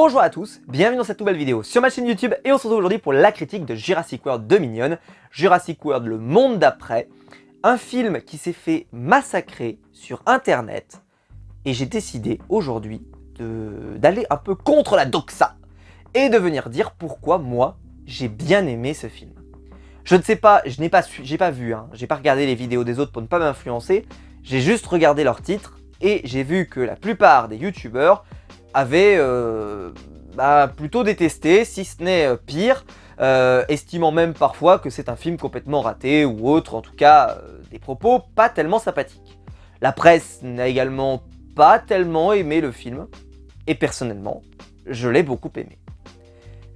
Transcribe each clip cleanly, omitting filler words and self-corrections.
Bonjour à tous, bienvenue dans cette nouvelle vidéo sur ma chaîne YouTube et on se retrouve aujourd'hui pour la critique de Jurassic World Dominion, Jurassic World le monde d'après, un film qui s'est fait massacrer sur internet et j'ai décidé aujourd'hui d'aller un peu contre la doxa et de venir dire pourquoi moi j'ai bien aimé ce film. Je ne sais pas, j'ai pas vu, j'ai pas regardé les vidéos des autres pour ne pas m'influencer, j'ai juste regardé leurs titres et j'ai vu que la plupart des youtubeurs avaient plutôt détesté, si ce n'est pire, estimant même parfois que c'est un film complètement raté ou autre, en tout cas des propos pas tellement sympathiques. La presse n'a également pas tellement aimé le film, et personnellement, je l'ai beaucoup aimé.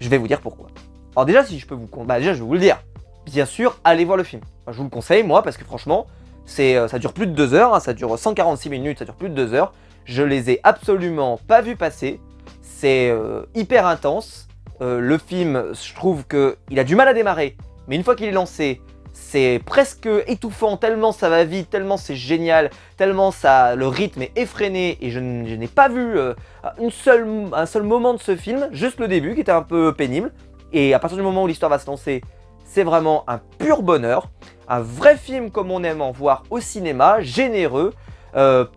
Je vais vous dire pourquoi. Alors déjà, si je peux vous... déjà, je vais vous le dire. Bien sûr, allez voir le film. Enfin, je vous le conseille, moi, parce que franchement, ça dure plus de 2 heures, ça dure 146 minutes, ça dure plus de 2 heures. Je les ai absolument pas vus passer. C'est hyper intense. Le film, je trouve qu'il a du mal à démarrer, mais une fois qu'il est lancé, c'est presque étouffant, tellement ça va vite, tellement c'est génial, tellement le rythme est effréné, et je n'ai pas vu un seul moment de ce film, juste le début qui était un peu pénible, et à partir du moment où l'histoire va se lancer, c'est vraiment un pur bonheur, un vrai film comme on aime en voir au cinéma, généreux,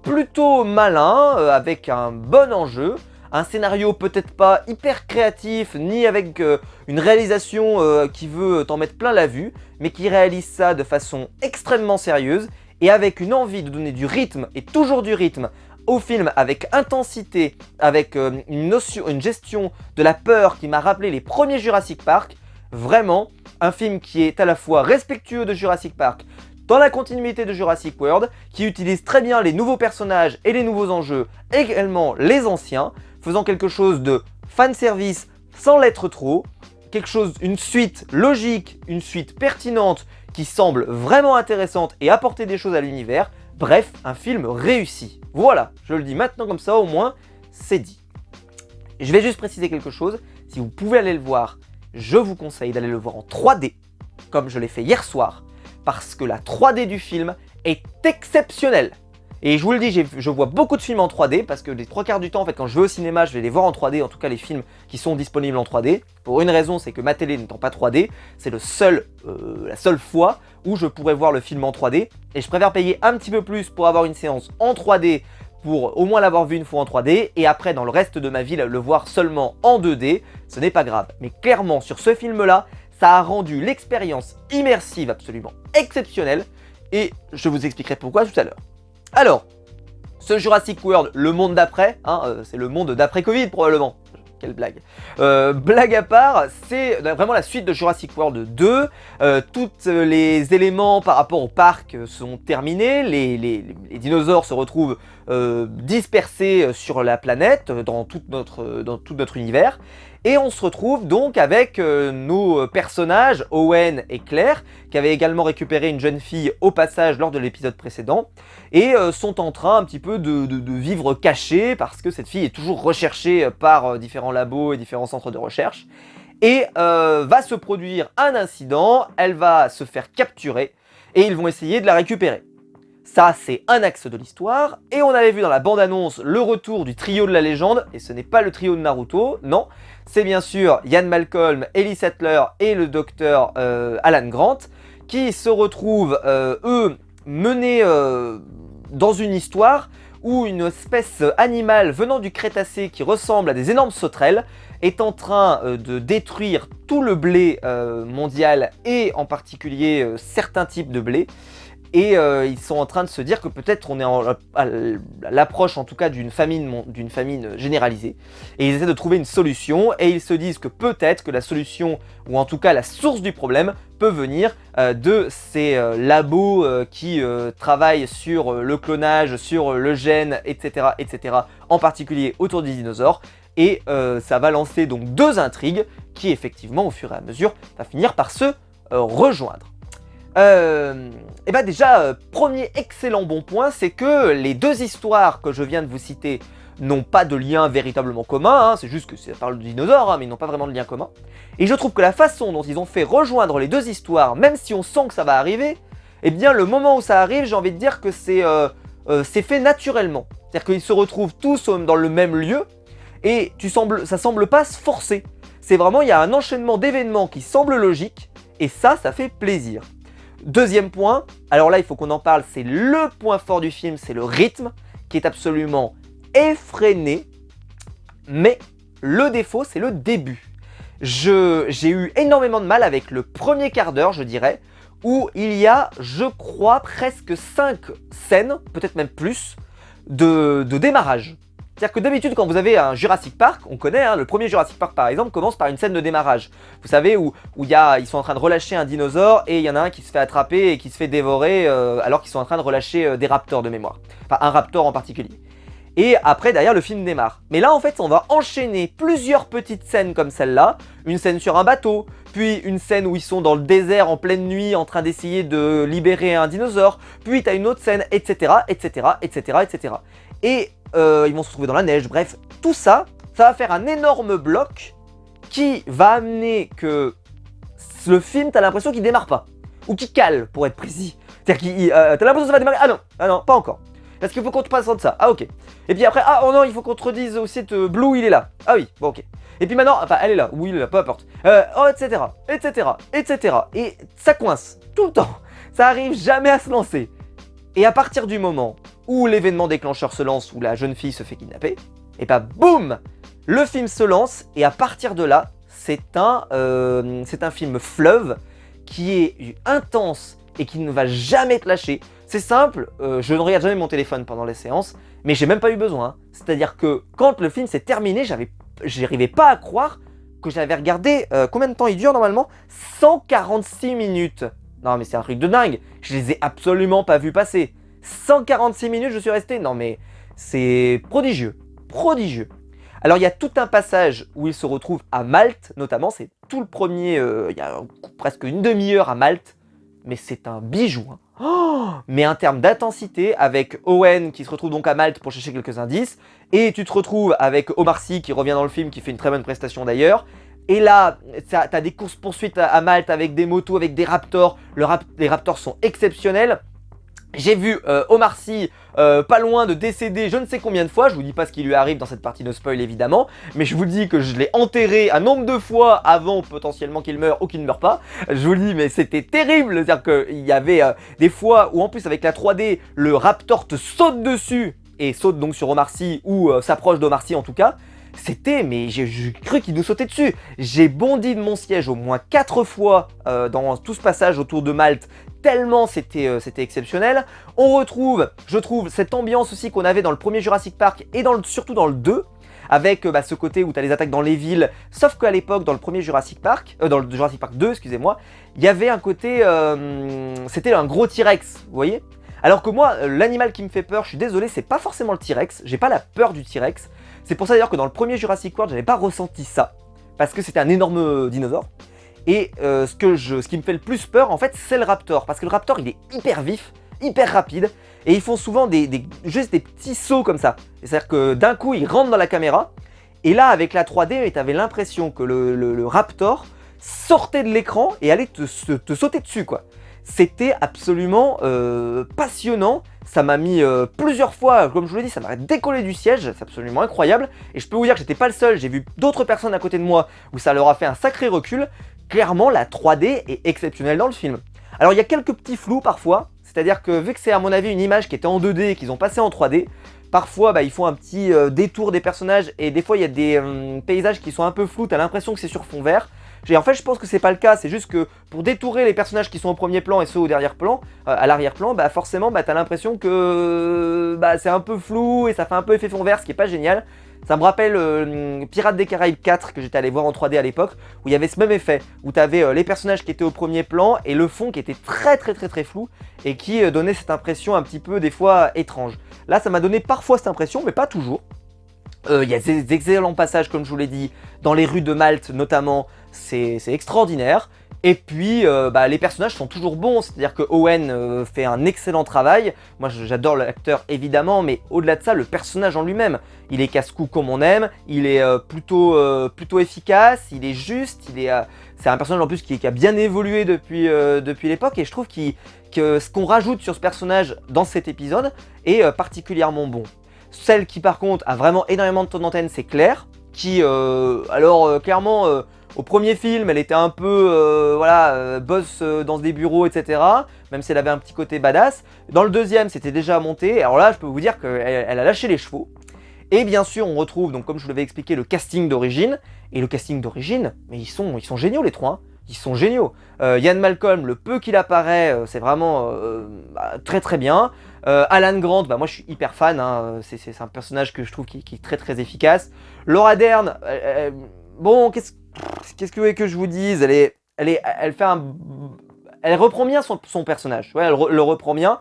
plutôt malin, avec un bon enjeu, un scénario peut-être pas hyper créatif, ni avec une réalisation qui veut t'en mettre plein la vue, mais qui réalise ça de façon extrêmement sérieuse, et avec une envie de donner du rythme, et toujours du rythme, au film avec intensité, avec une gestion de la peur qui m'a rappelé les premiers Jurassic Park. Vraiment, un film qui est à la fois respectueux de Jurassic Park, dans la continuité de Jurassic World, qui utilise très bien les nouveaux personnages et les nouveaux enjeux, également les anciens, faisant quelque chose de fanservice sans l'être trop, une suite logique, une suite pertinente, qui semble vraiment intéressante et apporter des choses à l'univers. Bref, un film réussi. Voilà, je le dis maintenant comme ça, au moins, c'est dit. Je vais juste préciser quelque chose, si vous pouvez aller le voir, je vous conseille d'aller le voir en 3D, comme je l'ai fait hier soir, parce que la 3D du film est exceptionnelle. Et je vous le dis, je vois beaucoup de films en 3D, parce que les 3/4 du temps, en fait, quand je vais au cinéma, je vais les voir en 3D, en tout cas les films qui sont disponibles en 3D. Pour une raison, c'est que ma télé n'étant pas 3D, c'est la seule fois où je pourrais voir le film en 3D. Et je préfère payer un petit peu plus pour avoir une séance en 3D, pour au moins l'avoir vu une fois en 3D, et après, dans le reste de ma vie, le voir seulement en 2D, ce n'est pas grave. Mais clairement, sur ce film-là, ça a rendu l'expérience immersive absolument exceptionnelle, et je vous expliquerai pourquoi tout à l'heure. Alors, ce Jurassic World, le monde d'après, c'est le monde d'après Covid probablement. Quelle blague. Blague à part, c'est vraiment la suite de Jurassic World 2. Tous les éléments par rapport au parc sont terminés. Les dinosaures se retrouvent dispersés sur la planète, dans tout notre univers. Et on se retrouve donc avec nos personnages, Owen et Claire, qui avaient également récupéré une jeune fille au passage lors de l'épisode précédent, et sont en train un petit peu de vivre cachés, parce que cette fille est toujours recherchée par différents labos et différents centres de recherche. Et va se produire un incident, elle va se faire capturer, et ils vont essayer de la récupérer. Ça, c'est un axe de l'histoire, et on avait vu dans la bande-annonce le retour du trio de la légende, et ce n'est pas le trio de Naruto, non, c'est bien sûr Ian Malcolm, Ellie Sattler et le docteur Alan Grant, qui se retrouvent, eux, menés dans une histoire où une espèce animale venant du Crétacé qui ressemble à des énormes sauterelles est en train de détruire tout le blé mondial, et en particulier certains types de blé. Et ils sont en train de se dire que peut-être on est à l'approche en tout cas d'une famine généralisée. Et ils essaient de trouver une solution, et ils se disent que peut-être que la solution, ou en tout cas la source du problème, peut venir de ces labos qui travaillent sur le clonage, sur le gène, etc., etc., en particulier autour des dinosaures. Et ça va lancer donc 2 intrigues qui effectivement au fur et à mesure va finir par se rejoindre. Et bah déjà, premier excellent bon point, c'est que les 2 histoires que je viens de vous citer n'ont pas de lien véritablement commun, c'est juste que ça parle de dinosaures, mais ils n'ont pas vraiment de lien commun. Et je trouve que la façon dont ils ont fait rejoindre les 2 histoires, même si on sent que ça va arriver, eh bien le moment où ça arrive, j'ai envie de dire que c'est fait naturellement. C'est-à-dire qu'ils se retrouvent tous dans le même lieu, et ça semble pas se forcer. C'est vraiment, il y a un enchaînement d'événements qui semble logique, et ça fait plaisir. Deuxième point, alors là il faut qu'on en parle, c'est le point fort du film, c'est le rythme, qui est absolument effréné, mais le défaut c'est le début. J'ai eu énormément de mal avec le premier quart d'heure, je dirais, où il y a, je crois, presque 5 scènes, peut-être même plus, de démarrage. C'est-à-dire que d'habitude, quand vous avez un Jurassic Park, on connaît, hein, le premier Jurassic Park par exemple, commence par une scène de démarrage. Vous savez, où ils sont en train de relâcher un dinosaure et il y en a un qui se fait attraper et qui se fait dévorer alors qu'ils sont en train de relâcher des raptors de mémoire. Enfin, un raptor en particulier. Et après, derrière, le film démarre. Mais là, en fait, on va enchaîner plusieurs petites scènes comme celle-là. Une scène sur un bateau, puis une scène où ils sont dans le désert en pleine nuit en train d'essayer de libérer un dinosaure. Puis t'as une autre scène, etc., etc., etc., etc. Et ils vont se retrouver dans la neige. Bref, tout ça, ça va faire un énorme bloc qui va amener que le film, t'as l'impression qu'il démarre pas. Ou qu'il cale, pour être précis. C'est-à-dire que t'as l'impression que ça va démarrer. Ah non, pas encore. Parce qu'il faut qu'on te passe de ça. Ah ok. Et puis après, ah oh non, il faut qu'on te redise aussi Blue, il est là. Ah oui, bon ok. Et puis maintenant, enfin elle est là, oui il est là, peu importe. Etc, etc, etc. Et ça coince, tout le temps. Ça arrive jamais à se lancer. Et à partir du moment où l'événement déclencheur se lance, où la jeune fille se fait kidnapper, et bah boum, le film se lance et à partir de là, c'est un film fleuve qui est intense et qui ne va jamais te lâcher. C'est simple, je ne regarde jamais mon téléphone pendant les séances, mais j'ai même pas eu besoin. Hein. C'est-à-dire que quand le film s'est terminé, j'arrivais pas à croire que j'avais regardé, combien de temps il dure normalement? 146 minutes. Non mais c'est un truc de dingue, je les ai absolument pas vus passer. 146 minutes je suis resté, non mais c'est prodigieux, prodigieux. Alors il y a tout un passage où il se retrouve à Malte, notamment, c'est tout le premier, il y a presque une demi-heure à Malte, mais c'est un bijou. Hein. Oh, mais en termes d'intensité, avec Owen qui se retrouve donc à Malte pour chercher quelques indices, et tu te retrouves avec Omar Sy qui revient dans le film, qui fait une très bonne prestation d'ailleurs, et là, t'as des courses-poursuites à Malte avec des motos, avec des raptors, les raptors sont exceptionnels. J'ai vu Omar Sy pas loin de décéder je ne sais combien de fois, je vous dis pas ce qui lui arrive dans cette partie de spoil évidemment, mais je vous dis que je l'ai enterré un nombre de fois avant potentiellement qu'il meure ou qu'il ne meure pas. Je vous le dis, mais c'était terrible, c'est-à-dire qu'il y avait des fois où en plus avec la 3D, le raptor te saute dessus et saute donc sur Omar Sy ou s'approche d'Omar Sy en tout cas. C'était, mais j'ai cru qu'il nous sautait dessus. J'ai bondi de mon siège au moins 4 fois dans tout ce passage autour de Malte, tellement c'était exceptionnel. On retrouve, je trouve, cette ambiance aussi qu'on avait dans le premier Jurassic Park et surtout dans le 2, avec ce côté où tu as les attaques dans les villes, sauf qu'à l'époque, dans le premier Jurassic Park, dans le Jurassic Park 2, excusez-moi, il y avait un côté, c'était un gros T-Rex, vous voyez? Alors que moi, l'animal qui me fait peur, je suis désolé, c'est pas forcément le T-Rex, j'ai pas la peur du T-Rex. C'est pour ça d'ailleurs que dans le premier Jurassic World, j'avais pas ressenti ça, parce que c'était un énorme dinosaure. Et ce qui me fait le plus peur, en fait, c'est le raptor, parce que le raptor, il est hyper vif, hyper rapide, et ils font souvent juste des petits sauts comme ça. C'est-à-dire que d'un coup, ils rentrent dans la caméra, et là, avec la 3D, tu avais l'impression que le raptor sortait de l'écran et allait te sauter dessus, quoi. C'était absolument passionnant, ça m'a mis plusieurs fois, comme je vous l'ai dit, ça m'a décollé du siège, c'est absolument incroyable. Et je peux vous dire que j'étais pas le seul, j'ai vu d'autres personnes à côté de moi où ça leur a fait un sacré recul. Clairement, la 3D est exceptionnelle dans le film. Alors il y a quelques petits flous parfois, c'est-à-dire que vu que c'est à mon avis une image qui était en 2D et qu'ils ont passé en 3D, parfois ils font un petit détour des personnages et des fois il y a des paysages qui sont un peu flous, t'as l'impression que c'est sur fond vert. En fait, je pense que c'est pas le cas, c'est juste que pour détourer les personnages qui sont au premier plan et ceux au dernier-plan, à l'arrière-plan, forcément, t'as l'impression que c'est un peu flou et ça fait un peu effet fond vert, ce qui est pas génial. Ça me rappelle Pirates des Caraïbes 4 que j'étais allé voir en 3D à l'époque, où il y avait ce même effet, où tu avais les personnages qui étaient au premier plan et le fond qui était très flou et qui donnait cette impression un petit peu des fois étrange. Là, ça m'a donné parfois cette impression, mais pas toujours. Il y a des excellents passages, comme je vous l'ai dit, dans les rues de Malte notamment, c'est extraordinaire. Et puis, les personnages sont toujours bons, c'est-à-dire que Owen fait un excellent travail. Moi, j'adore l'acteur évidemment, mais au-delà de ça, le personnage en lui-même, il est casse-cou comme on aime, il est plutôt efficace, il est juste, c'est un personnage en plus qui a bien évolué depuis l'époque, et je trouve que ce qu'on rajoute sur ce personnage dans cet épisode est particulièrement bon. Celle qui par contre a vraiment énormément de temps d'antenne, c'est Claire, qui clairement au premier film elle était un peu boss dans des bureaux, etc. Même si elle avait un petit côté badass. Dans le deuxième c'était déjà monté, alors là je peux vous dire qu'elle a lâché les chevaux. Et bien sûr, on retrouve, donc comme je vous l'avais expliqué, le casting d'origine. Et le casting d'origine, mais ils sont géniaux les trois. Hein. Ils sont géniaux. Ian Malcolm, le peu qu'il apparaît, c'est vraiment très très bien. Alan Grant, moi je suis hyper fan. Hein. C'est un personnage que je trouve qui est très très efficace. Laura Dern, bon, qu'est-ce que vous voulez que je vous dise? Elle reprend bien son personnage. Ouais, elle le reprend bien.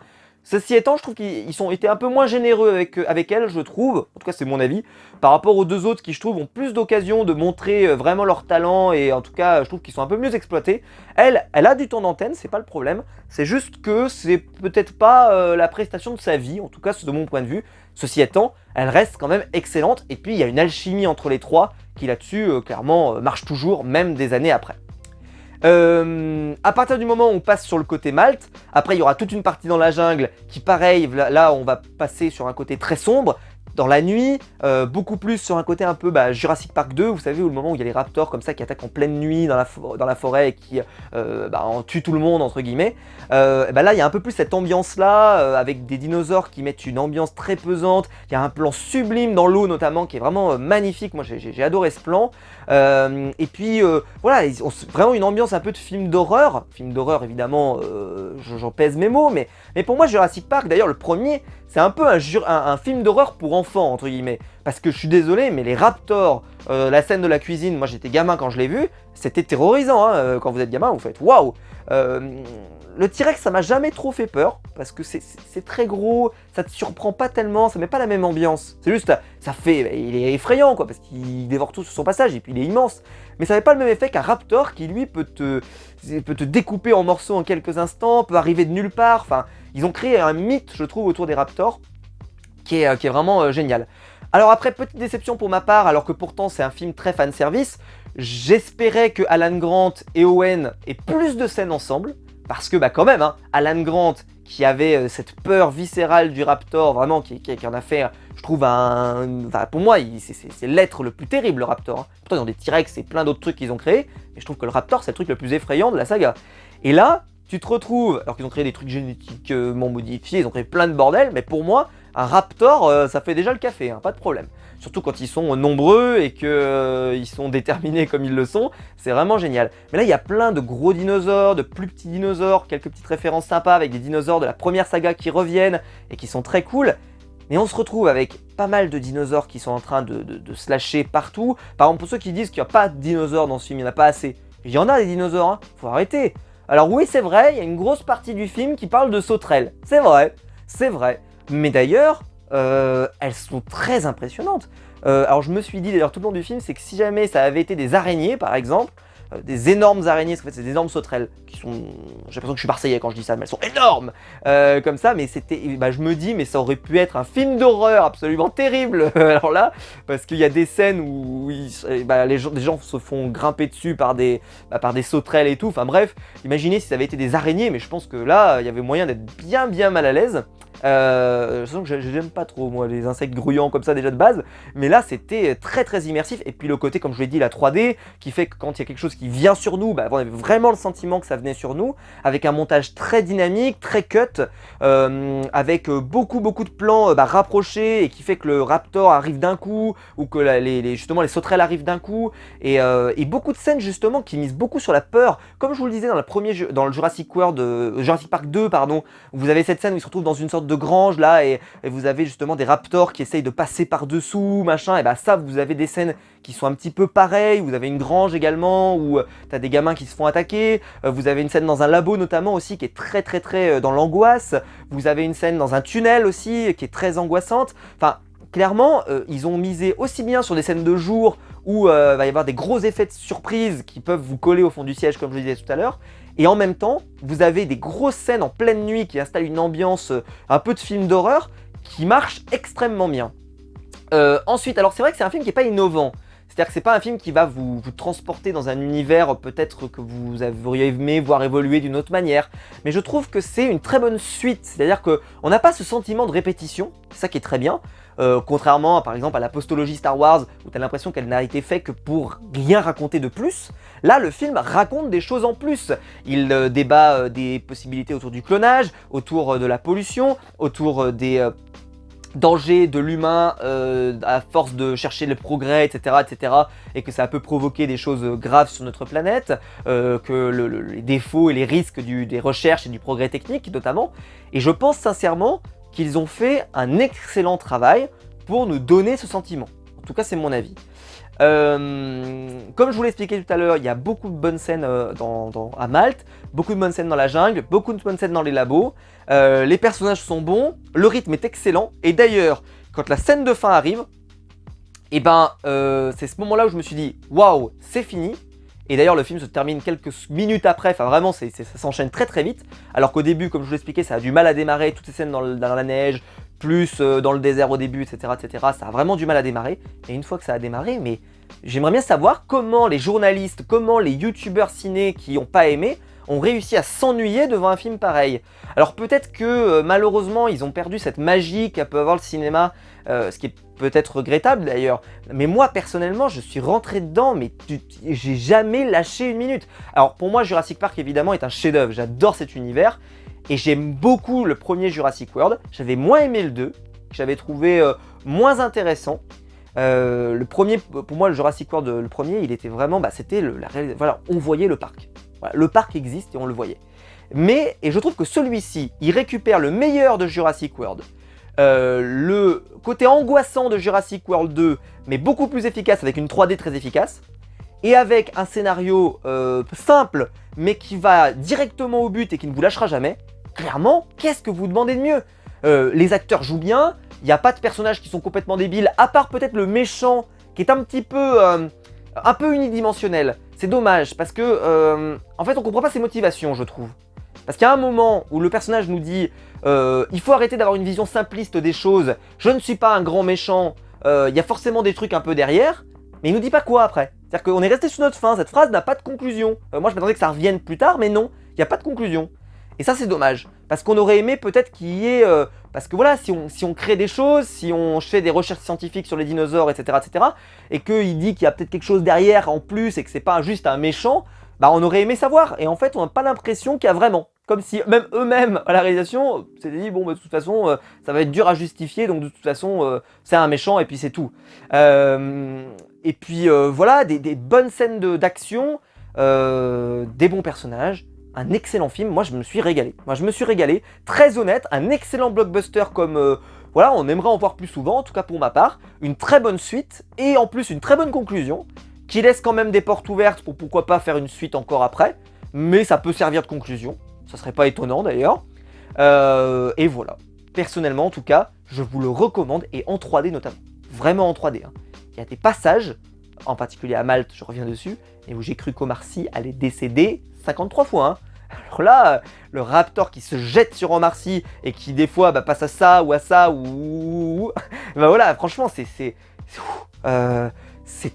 Ceci étant, je trouve qu'ils ont été un peu moins généreux avec elle, je trouve, en tout cas c'est mon avis, par rapport aux deux autres qui, je trouve, ont plus d'occasion de montrer vraiment leur talent, et en tout cas, je trouve qu'ils sont un peu mieux exploités. Elle a du temps d'antenne, c'est pas le problème, c'est juste que c'est peut-être pas la prestation de sa vie, en tout cas c'est de mon point de vue. Ceci étant, elle reste quand même excellente, et puis il y a une alchimie entre les trois qui là-dessus, clairement, marche toujours, même des années après. À partir du moment où on passe sur le côté Malte, après il y aura toute une partie dans la jungle qui pareil, là on va passer sur un côté très sombre, dans la nuit, beaucoup plus sur un côté un peu Jurassic Park 2, vous savez, où le moment où il y a les raptors comme ça qui attaquent en pleine nuit dans la forêt et qui en tuent tout le monde entre guillemets. Là il y a un peu plus cette ambiance là, avec des dinosaures qui mettent une ambiance très pesante, il y a un plan sublime dans l'eau notamment qui est vraiment magnifique, moi j'ai adoré ce plan. Et puis voilà, vraiment une ambiance un peu de film d'horreur évidemment, j'en pèse mes mots, mais pour moi Jurassic Park, d'ailleurs le premier, c'est un peu un film d'horreur pour enfants entre guillemets, parce que je suis désolé mais les raptors, la scène de la cuisine, moi j'étais gamin quand je l'ai vu, c'était terrorisant, hein. Quand vous êtes gamin vous faites waouh. Le T-Rex ça m'a jamais trop fait peur, parce que c'est très gros, ça te surprend pas tellement, ça met pas la même ambiance, c'est juste, il est effrayant quoi, parce qu'il dévore tout sur son passage, et puis il est immense, mais ça n'avait pas le même effet qu'un raptor qui lui peut te découper en morceaux en quelques instants, peut arriver de nulle part, enfin, ils ont créé un mythe je trouve autour des raptors, qui est vraiment génial. Alors après, petite déception pour ma part, alors que pourtant c'est un film très fanservice, j'espérais que Alan Grant et Owen aient plus de scènes ensemble, parce que quand même, hein, Alan Grant qui avait cette peur viscérale du raptor, vraiment, qui en a fait, je trouve, pour moi, c'est l'être le plus terrible, le raptor. Hein. Pourtant, ils ont des T-Rex et plein d'autres trucs qu'ils ont créés, mais je trouve que le raptor, c'est le truc le plus effrayant de la saga. Et là, tu te retrouves, alors qu'ils ont créé des trucs génétiquement modifiés, ils ont créé plein de bordel, mais pour moi, un raptor, ça fait déjà le café, hein, pas de problème. Surtout quand ils sont nombreux et qu'ils sont déterminés comme ils le sont, c'est vraiment génial. Mais là, il y a plein de gros dinosaures, de plus petits dinosaures, quelques petites références sympas avec des dinosaures de la première saga qui reviennent et qui sont très cool. Mais on se retrouve avec pas mal de dinosaures qui sont en train de se lâcher partout. Par exemple, pour ceux qui disent qu'il n'y a pas de dinosaures dans ce film, il n'y en a pas assez. Il y en a des dinosaures, hein, faut arrêter. Alors oui, c'est vrai, il y a une grosse partie du film qui parle de sauterelles. C'est vrai, c'est vrai. Mais d'ailleurs, elles sont très impressionnantes. Alors je me suis dit d'ailleurs tout le long du film, c'est que si jamais ça avait été des araignées par exemple, des énormes araignées, parce qu'en fait c'est des énormes sauterelles, qui sont, j'ai l'impression que je suis marseillais quand je dis ça, mais elles sont énormes, comme ça, mais c'était, je me dis, mais ça aurait pu être un film d'horreur absolument terrible, alors là, parce qu'il y a des scènes où les gens se font grimper dessus par des sauterelles et tout, enfin bref, imaginez si ça avait été des araignées, mais je pense que là, il y avait moyen d'être bien mal à l'aise. Je sens que j'aime pas trop moi les insectes grouillants comme ça déjà de base, mais là c'était très immersif, et puis le côté comme je l'ai dit la 3D qui fait que quand il y a quelque chose qui vient sur nous, on avait vraiment le sentiment que ça venait sur nous, avec un montage très dynamique, très cut, avec beaucoup de plans rapprochés, et qui fait que le raptor arrive d'un coup, ou que justement les sauterelles arrivent d'un coup, et beaucoup de scènes justement qui misent beaucoup sur la peur, comme je vous le disais dans le Jurassic Park 2 pardon, où vous avez cette scène où ils se retrouvent dans une sorte de grange là, et vous avez justement des raptors qui essayent de passer par dessous machin, et ça vous avez des scènes qui sont un petit peu pareilles, vous avez une grange également où t'as des gamins qui se font attaquer, vous avez une scène dans un labo notamment aussi qui est très dans l'angoisse, vous avez une scène dans un tunnel aussi qui est très angoissante, enfin clairement ils ont misé aussi bien sur des scènes de jour où va y avoir des gros effets de surprise qui peuvent vous coller au fond du siège comme je le disais tout à l'heure, et en même temps, vous avez des grosses scènes en pleine nuit qui installent une ambiance un peu de film d'horreur qui marche extrêmement bien. Ensuite, alors c'est vrai que c'est un film qui n'est pas innovant. C'est-à-dire que c'est pas un film qui va vous transporter dans un univers peut-être que vous auriez aimé voir évoluer d'une autre manière. Mais je trouve que c'est une très bonne suite. C'est-à-dire qu'on n'a pas ce sentiment de répétition, c'est ça qui est très bien. contrairement par exemple à la postologie Star Wars, où tu as l'impression qu'elle n'a été faite que pour rien raconter de plus. Là, le film raconte des choses en plus. Il débat des possibilités autour du clonage, autour de la pollution, autour des danger de l'humain à force de chercher le progrès, etc., etc., et que ça peut provoquer des choses graves sur notre planète, que les défauts et les risques des recherches et du progrès technique notamment. Et je pense sincèrement qu'ils ont fait un excellent travail pour nous donner ce sentiment. En tout cas, c'est mon avis. Comme je vous l'ai expliqué tout à l'heure, il y a beaucoup de bonnes scènes à Malte, beaucoup de bonnes scènes dans la jungle, beaucoup de bonnes scènes dans les labos. Les personnages sont bons, le rythme est excellent. Et d'ailleurs, quand la scène de fin arrive, et c'est ce moment-là où je me suis dit waouh, c'est fini. Et d'ailleurs, le film se termine quelques minutes après. Enfin, vraiment, ça s'enchaîne très très vite. Alors qu'au début, comme je vous l'ai expliqué, ça a du mal à démarrer. Toutes ces scènes dans la neige, plus dans le désert au début, etc., etc. Ça a vraiment du mal à démarrer. Et une fois que ça a démarré, mais j'aimerais bien savoir comment les journalistes, comment les youtubeurs ciné qui n'ont pas aimé ont réussi à s'ennuyer devant un film pareil. Alors peut-être que malheureusement ils ont perdu cette magie qu'a pu avoir le cinéma, ce qui est peut-être regrettable d'ailleurs. Mais moi personnellement je suis rentré dedans, mais j'ai jamais lâché une minute. Alors pour moi Jurassic Park évidemment est un chef-d'œuvre, j'adore cet univers. Et j'aime beaucoup le premier Jurassic World, j'avais moins aimé le 2, que j'avais trouvé moins intéressant. Le premier, pour moi le Jurassic World, le premier, il était vraiment, c'était voilà, on voyait le parc. Voilà, le parc existe et on le voyait. Et je trouve que celui-ci, il récupère le meilleur de Jurassic World. Le côté angoissant de Jurassic World 2, mais beaucoup plus efficace, avec une 3D très efficace. Et avec un scénario simple, mais qui va directement au but et qui ne vous lâchera jamais. Clairement, qu'est-ce que vous demandez de mieux? Les acteurs jouent bien, il n'y a pas de personnages qui sont complètement débiles, à part peut-être le méchant, qui est un peu unidimensionnel. C'est dommage, parce que, en fait, on comprend pas ses motivations, je trouve. Parce qu'il y a un moment où le personnage nous dit il faut arrêter d'avoir une vision simpliste des choses, je ne suis pas un grand méchant, il y a forcément des trucs un peu derrière, mais il nous dit pas quoi après. C'est-à-dire qu'on est resté sur notre fin, cette phrase n'a pas de conclusion. Moi je m'attendais que ça revienne plus tard, mais non, il n'y a pas de conclusion. Et ça c'est dommage, parce qu'on aurait aimé peut-être qu'il y ait... parce que voilà, si on crée des choses, si on fait des recherches scientifiques sur les dinosaures, etc., et qu'il dit qu'il y a peut-être quelque chose derrière en plus, et que c'est pas juste un méchant, on aurait aimé savoir. Et en fait, on n'a pas l'impression qu'il y a vraiment. Comme si même eux-mêmes, à la réalisation, s'étaient dit, bon, de toute façon, ça va être dur à justifier, donc de toute façon, c'est un méchant, et puis c'est tout. Et puis voilà, des bonnes scènes d'action, des bons personnages, un excellent film. Moi je me suis régalé. Très honnête, un excellent blockbuster comme voilà, on aimerait en voir plus souvent, en tout cas pour ma part. Une très bonne suite et en plus une très bonne conclusion qui laisse quand même des portes ouvertes pour pourquoi pas faire une suite encore après, mais ça peut servir de conclusion, ça serait pas étonnant d'ailleurs. Et voilà, personnellement en tout cas, je vous le recommande, et en 3D notamment, vraiment en 3D. Il y a des passages, en particulier à Malte, je reviens dessus, et où j'ai cru qu'Omar Sy allait décéder 53 fois. Alors là, le Raptor qui se jette sur Omar Sy et qui des fois passe à ça ou à ça ou voilà, franchement c'est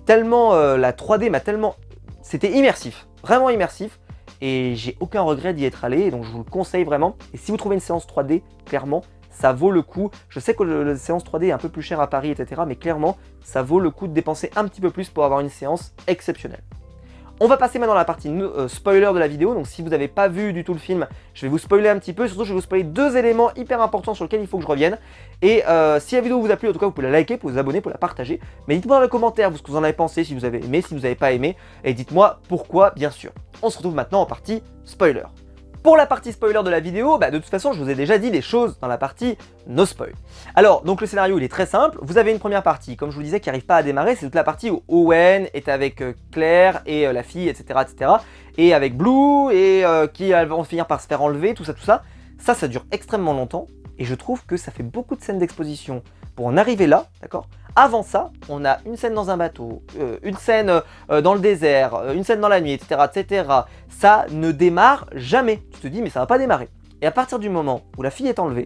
tellement la 3D m'a tellement, c'était immersif, vraiment immersif, et j'ai aucun regret d'y être allé, donc je vous le conseille vraiment. Et si vous trouvez une séance 3D, clairement ça vaut le coup. Je sais que la séance 3D est un peu plus chère à Paris, etc. Mais clairement, ça vaut le coup de dépenser un petit peu plus pour avoir une séance exceptionnelle. On va passer maintenant à la partie spoiler de la vidéo. Donc si vous n'avez pas vu du tout le film, je vais vous spoiler un petit peu. Surtout, je vais vous spoiler deux éléments hyper importants sur lesquels il faut que je revienne. Et si la vidéo vous a plu, en tout cas, vous pouvez la liker, vous pouvez vous abonner, vous pouvez la partager. Mais dites-moi dans les commentaires ce que vous en avez pensé, si vous avez aimé, si vous n'avez pas aimé. Et dites-moi pourquoi, bien sûr. On se retrouve maintenant en partie spoiler. Pour la partie spoiler de la vidéo, de toute façon, je vous ai déjà dit des choses dans la partie no spoil. Alors, donc le scénario, il est très simple. Vous avez une première partie, comme je vous le disais, qui n'arrive pas à démarrer. C'est toute la partie où Owen est avec Claire et la fille, etc., etc. Et avec Blue, et qui vont finir par se faire enlever, tout ça, tout ça. Ça dure extrêmement longtemps. Et je trouve que ça fait beaucoup de scènes d'exposition pour en arriver là, d'accord? Avant ça, on a une scène dans un bateau, une scène dans le désert, une scène dans la nuit, etc., etc. Ça ne démarre jamais. Tu te dis, mais ça va pas démarrer. Et à partir du moment où la fille est enlevée,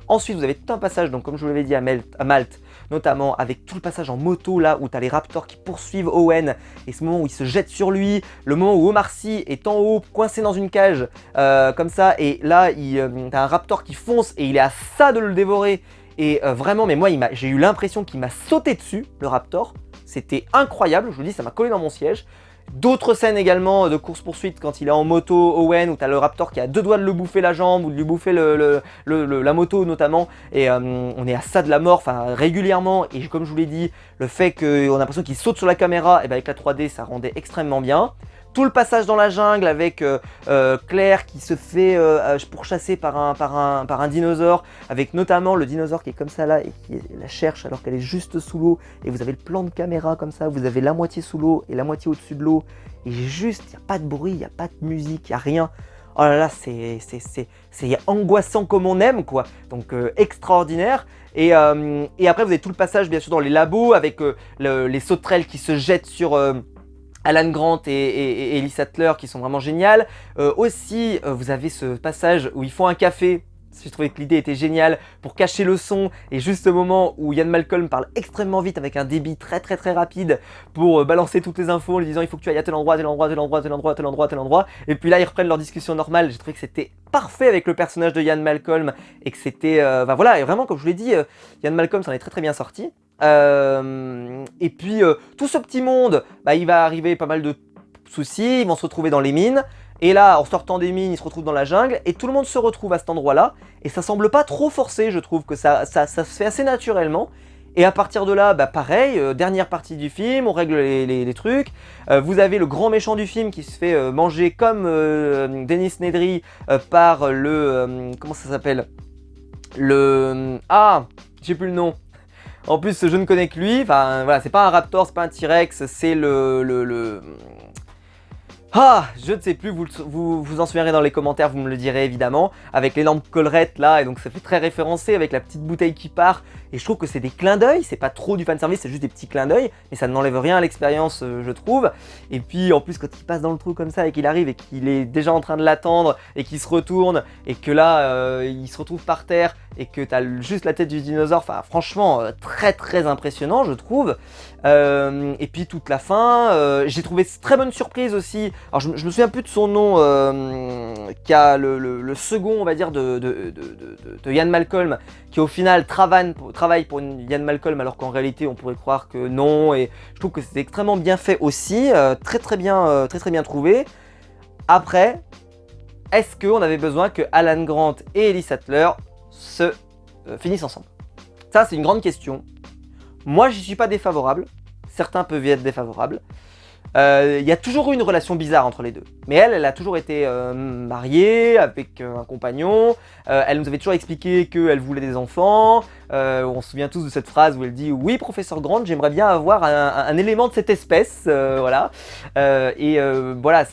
ensuite vous avez tout un passage, donc comme je vous l'avais dit à Malte, notamment avec tout le passage en moto là où tu as les Raptors qui poursuivent Owen, et ce moment où il se jette sur lui, le moment où Omar Sy est en haut, coincé dans une cage, comme ça, et là tu as un Raptor qui fonce et il est à ça de le dévorer. Et vraiment, mais moi, j'ai eu l'impression qu'il m'a sauté dessus, le Raptor. C'était incroyable, je vous dis, ça m'a collé dans mon siège. D'autres scènes également de course-poursuite quand il est en moto, Owen, où t'as le Raptor qui a 2 doigts de le bouffer la jambe ou de lui bouffer la moto notamment. Et on est à ça de la mort, enfin régulièrement. Et comme je vous l'ai dit, le fait qu'on a l'impression qu'il saute sur la caméra, et ben avec la 3D ça rendait extrêmement bien. Tout le passage dans la jungle avec Claire qui se fait pourchasser par un dinosaure, avec notamment le dinosaure qui est comme ça là et qui la cherche alors qu'elle est juste sous l'eau. Et vous avez le plan de caméra comme ça, vous avez la moitié sous l'eau et la moitié au-dessus de l'eau. Et juste, il n'y a pas de bruit, il n'y a pas de musique, il n'y a rien. Oh là là, c'est angoissant comme on aime quoi. Donc extraordinaire. Et après vous avez tout le passage bien sûr dans les labos avec les sauterelles qui se jettent sur... Alan Grant et Ellie Sattler qui sont vraiment géniales. Aussi, vous avez ce passage où ils font un café. J'ai trouvé que l'idée était géniale pour cacher le son. Et juste au moment où Ian Malcolm parle extrêmement vite avec un débit très rapide pour balancer toutes les infos en lui disant il faut que tu ailles à tel endroit, tel endroit, tel endroit, tel endroit, tel endroit, tel endroit. Et puis là, ils reprennent leur discussion normale. J'ai trouvé que c'était parfait avec le personnage de Ian Malcolm et que c'était... voilà, et vraiment, comme je vous l'ai dit, Ian Malcolm s'en est très bien sorti. Et puis tout ce petit monde, il va arriver pas mal de soucis, ils vont se retrouver dans les mines. Et là, en sortant des mines, ils se retrouvent dans la jungle. Et tout le monde se retrouve à cet endroit-là. Et ça semble pas trop forcé, je trouve que ça se fait assez naturellement. Et à partir de là, pareil, dernière partie du film, on règle les trucs. Vous avez le grand méchant du film qui se fait manger comme Dennis Nedry par le... comment ça s'appelle? Ah, j'ai plus le nom. En plus, je ne connais que lui. Enfin, voilà, c'est pas un Raptor, c'est pas un T-Rex, c'est Ah, je ne sais plus, vous en souviendrez dans les commentaires, vous me le direz évidemment, avec l'énorme collerette là, et donc ça fait très référencé, avec la petite bouteille qui part, et je trouve que c'est des clins d'œil, c'est pas trop du fanservice, c'est juste des petits clins d'œil, mais ça n'enlève rien à l'expérience, je trouve. Et puis en plus, quand il passe dans le trou comme ça, et qu'il arrive, et qu'il est déjà en train de l'attendre, et qu'il se retourne, et que là, il se retrouve par terre, et que t'as juste la tête du dinosaure, enfin franchement, très impressionnant, je trouve. Et puis toute la fin, j'ai trouvé très bonne surprise aussi. Alors je me souviens plus de son nom, qui a le second, on va dire, de Ian Malcolm, qui au final travaille pour Ian Malcolm, alors qu'en réalité on pourrait croire que non. Et je trouve que c'est extrêmement bien fait aussi, très bien trouvé. Après, est-ce qu'on avait besoin que Alan Grant et Ellie Sattler se finissent ensemble? Ça, c'est une grande question. Moi, j'y suis pas défavorable. Certains peuvent y être défavorables. Il y a toujours eu une relation bizarre entre les deux. Mais elle a toujours été mariée avec un compagnon. Elle nous avait toujours expliqué qu'elle voulait des enfants. On se souvient tous de cette phrase où elle dit « Oui, professeur Grant, j'aimerais bien avoir un élément de cette espèce. » Voilà. Voilà.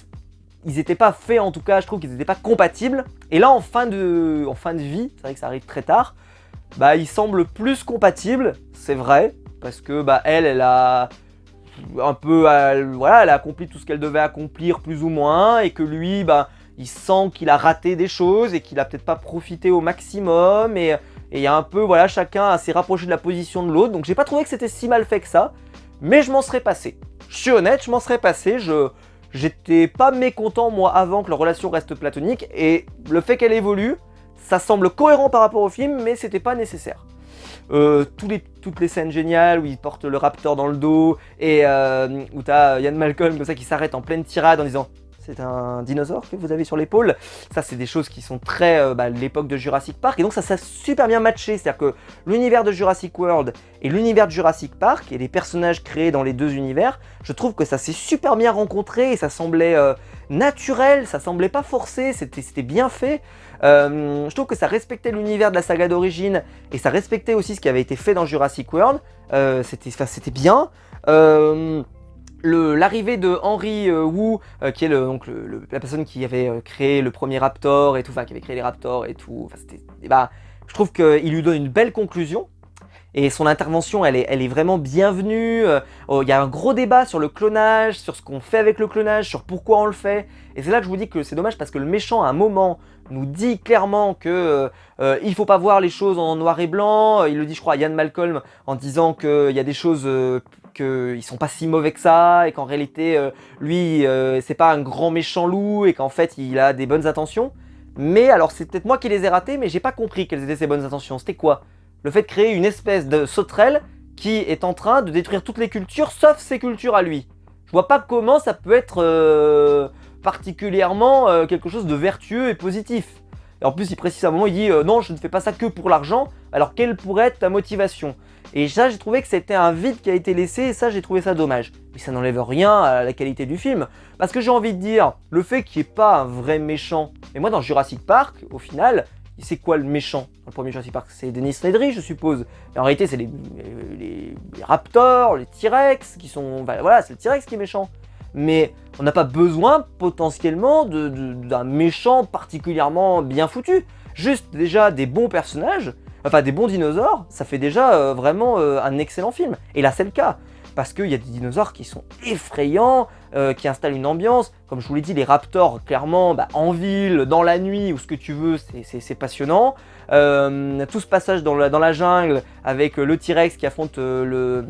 Ils n'étaient pas faits, en tout cas, je trouve qu'ils n'étaient pas compatibles. Et là, en fin de vie, c'est vrai que ça arrive très tard, ils semblent plus compatibles, c'est vrai, parce que elle a un peu, voilà, elle a accompli tout ce qu'elle devait accomplir plus ou moins, et que lui, il sent qu'il a raté des choses et qu'il a peut-être pas profité au maximum, et il y a un peu, voilà, chacun s'est rapproché de la position de l'autre, donc j'ai pas trouvé que c'était si mal fait que ça, mais je m'en serais passé. Je suis honnête, je m'en serais passé, j'étais pas mécontent moi avant que leur relation reste platonique, et le fait qu'elle évolue, ça semble cohérent par rapport au film, mais c'était pas nécessaire. Toutes les scènes géniales où il porte le Raptor dans le dos, et où t'as Ian Malcolm comme ça qui s'arrête en pleine tirade en disant c'est un dinosaure que vous avez sur l'épaule. Ça, c'est des choses qui sont très l'époque de Jurassic Park, et donc ça s'est super bien matché. C'est-à-dire que l'univers de Jurassic World et l'univers de Jurassic Park, et les personnages créés dans les deux univers, je trouve que ça s'est super bien rencontré, et ça semblait naturel, ça semblait pas forcé, c'était bien fait. Je trouve que ça respectait l'univers de la saga d'origine, et ça respectait aussi ce qui avait été fait dans Jurassic World. C'était bien. L'arrivée de Henry Wu, qui est la personne qui avait créé le premier Raptor et tout, qui avait créé les Raptors et tout, je trouve qu'il lui donne une belle conclusion. Et son intervention, elle est vraiment bienvenue. Il y a un gros débat sur le clonage, sur ce qu'on fait avec le clonage, sur pourquoi on le fait. Et c'est là que je vous dis que c'est dommage, parce que le méchant, à un moment, nous dit clairement que il faut pas voir les choses en noir et blanc. Il le dit, je crois, à Ian Malcolm, en disant qu'il y a des choses qu'ils sont pas si mauvais que ça, et qu'en réalité, lui, c'est pas un grand méchant loup, et qu'en fait, il a des bonnes intentions. Mais alors, c'est peut-être moi qui les ai ratées, mais j'ai pas compris quelles étaient ses bonnes intentions. C'était quoi Le fait de créer une espèce de sauterelle qui est en train de détruire toutes les cultures, sauf ses cultures à lui. Je vois pas comment ça peut être particulièrement quelque chose de vertueux et positif. Et en plus, il précise à un moment, il dit non, je ne fais pas ça que pour l'argent. Alors, quelle pourrait être ta motivation? Et ça, j'ai trouvé que c'était un vide qui a été laissé, et ça, j'ai trouvé ça dommage. Mais ça n'enlève rien à la qualité du film. Parce que j'ai envie de dire, le fait qu'il n'y ait pas un vrai méchant. Et moi, dans Jurassic Park, au final, c'est quoi le méchant? Dans le premier Jurassic Park, c'est Dennis Nedry, je suppose. Et en réalité, c'est les raptors, les T-Rex qui sont... Voilà, c'est le T-Rex qui est méchant. Mais on n'a pas besoin potentiellement d'un méchant particulièrement bien foutu. Juste déjà des bons personnages, enfin des bons dinosaures, ça fait déjà vraiment un excellent film. Et là c'est le cas, parce qu'il y a des dinosaures qui sont effrayants, qui installent une ambiance. Comme je vous l'ai dit, les raptors, clairement, en ville, dans la nuit, ou ce que tu veux, c'est passionnant. Tout ce passage dans la jungle avec le T-Rex qui affronte le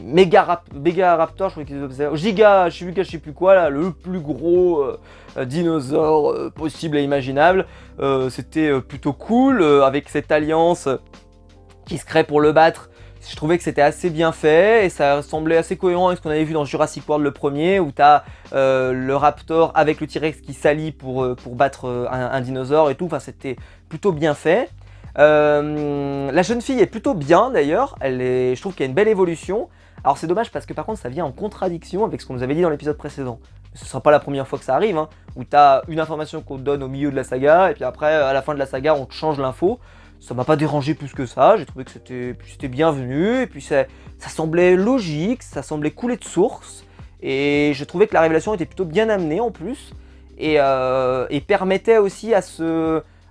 Mega Raptor, je crois qu'il s'appelle Giga, je sais plus quoi, là, le plus gros dinosaure possible et imaginable. C'était plutôt cool, avec cette alliance qui se crée pour le battre. Je trouvais que c'était assez bien fait et ça semblait assez cohérent avec ce qu'on avait vu dans Jurassic World le premier, où tu as le Raptor avec le T-Rex qui s'allie pour battre un dinosaure et tout. Enfin, c'était plutôt bien fait. La jeune fille est plutôt bien d'ailleurs, je trouve qu'il y a une belle évolution. Alors c'est dommage parce que par contre ça vient en contradiction avec ce qu'on nous avait dit dans l'épisode précédent. Ce ne sera pas la première fois que ça arrive, hein, où tu as une information qu'on te donne au milieu de la saga et puis après à la fin de la saga on te change l'info. Ça m'a pas dérangé plus que ça, j'ai trouvé que c'était bienvenu, et puis ça semblait logique, ça semblait couler de source, et je trouvais que la révélation était plutôt bien amenée en plus, et permettait aussi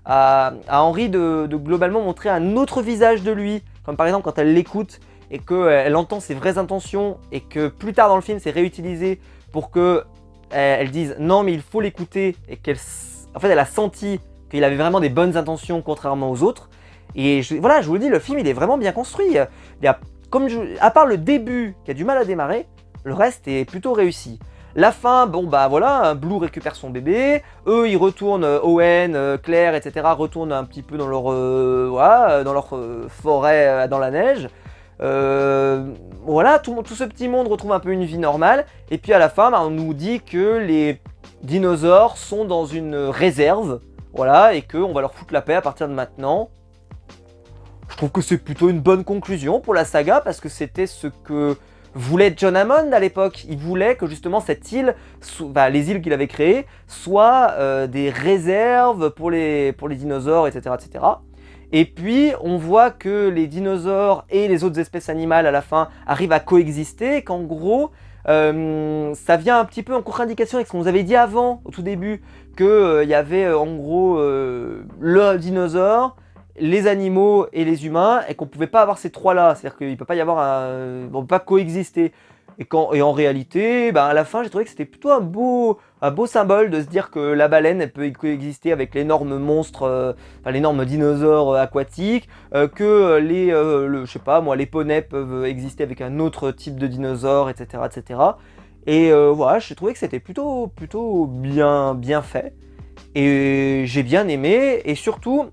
à Henry de globalement montrer un autre visage de lui, comme par exemple quand elle l'écoute, et qu'elle entend ses vraies intentions, et que plus tard dans le film c'est réutilisé pour qu'elle dise non mais il faut l'écouter, et en fait elle a senti qu'il avait vraiment des bonnes intentions contrairement aux autres. Et voilà, je vous le dis, le film il est vraiment bien construit. À part le début qui a du mal à démarrer, le reste est plutôt réussi. La fin, bon bah voilà, Blue récupère son bébé, eux ils retournent, Owen, Claire, etc. retournent un petit peu dans leur, forêt dans la neige. Voilà, tout ce petit monde retrouve un peu une vie normale. Et puis à la fin, on nous dit que les dinosaures sont dans une réserve, voilà, et qu'on va leur foutre la paix à partir de maintenant. Je trouve que c'est plutôt une bonne conclusion pour la saga, parce que c'était ce que voulait John Hammond à l'époque. Il voulait que justement cette île, les îles qu'il avait créées, soient des réserves pour les dinosaures, etc., etc. Et puis on voit que les dinosaures et les autres espèces animales à la fin arrivent à coexister, et qu'en gros, ça vient un petit peu en contre-indication avec ce qu'on nous avait dit avant, au tout début, qu'il y avait en gros le dinosaure, les animaux et les humains, et qu'on pouvait pas avoir ces trois-là, c'est-à-dire qu'il peut pas y avoir on peut pas coexister. Et en réalité, à la fin, j'ai trouvé que c'était plutôt un beau symbole de se dire que la baleine, elle peut coexister avec l'énorme monstre, l'énorme dinosaure aquatique, que je sais pas moi, les poneys peuvent exister avec un autre type de dinosaure, etc., etc. Et voilà, j'ai trouvé que c'était plutôt bien fait, et j'ai bien aimé, et surtout,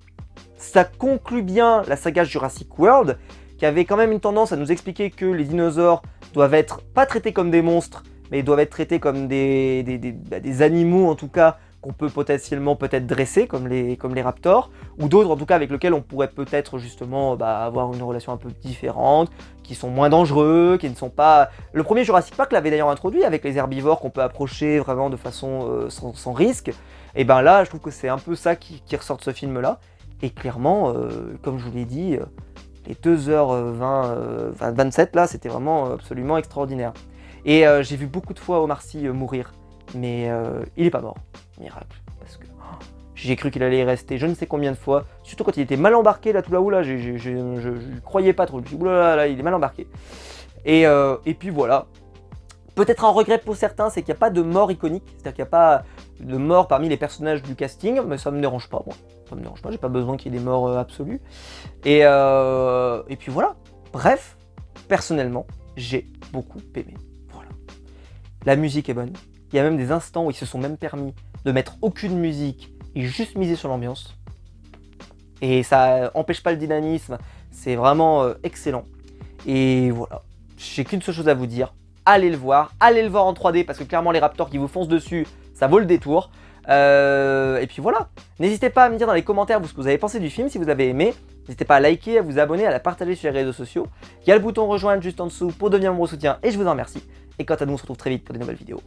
ça conclut bien la saga Jurassic World, qui avait quand même une tendance à nous expliquer que les dinosaures doivent être pas traités comme des monstres, mais doivent être traités comme des animaux en tout cas, qu'on peut potentiellement dresser, comme les raptors, ou d'autres en tout cas avec lesquels on pourrait peut-être justement avoir une relation un peu différente, qui sont moins dangereux, qui ne sont pas... Le premier Jurassic Park l'avait d'ailleurs introduit avec les herbivores qu'on peut approcher vraiment de façon sans risque, et là je trouve que c'est un peu ça qui ressort de ce film là, et clairement, comme je vous l'ai dit, les 2h20, 27 là, c'était vraiment absolument extraordinaire. Et j'ai vu beaucoup de fois Omar Sy mourir, mais il est pas mort, miracle, parce que j'ai cru qu'il allait y rester je ne sais combien de fois, surtout quand il était mal embarqué là, tout là-haut là, je croyais pas trop, je me suis dit oulala, il est mal embarqué. Et puis voilà. Peut-être un regret pour certains, c'est qu'il n'y a pas de mort iconique, c'est-à-dire qu'il n'y a pas de mort parmi les personnages du casting, mais ça me dérange pas, moi. Ça me dérange pas, j'ai pas besoin qu'il y ait des morts absolues. Et puis voilà. Bref, personnellement, j'ai beaucoup aimé. Voilà. La musique est bonne. Il y a même des instants où ils se sont même permis de mettre aucune musique et juste miser sur l'ambiance. et ça empêche pas le dynamisme, c'est vraiment excellent. Et voilà, j'ai qu'une seule chose à vous dire, allez le voir en 3D parce que clairement les Raptors qui vous foncent dessus, ça vaut le détour. Et puis voilà, n'hésitez pas à me dire dans les commentaires ce que vous avez pensé du film, si vous avez aimé. N'hésitez pas à liker, à vous abonner, à la partager sur les réseaux sociaux. Il y a le bouton rejoindre juste en dessous pour devenir mon soutien et je vous en remercie. Et quant à nous, on se retrouve très vite pour des nouvelles vidéos.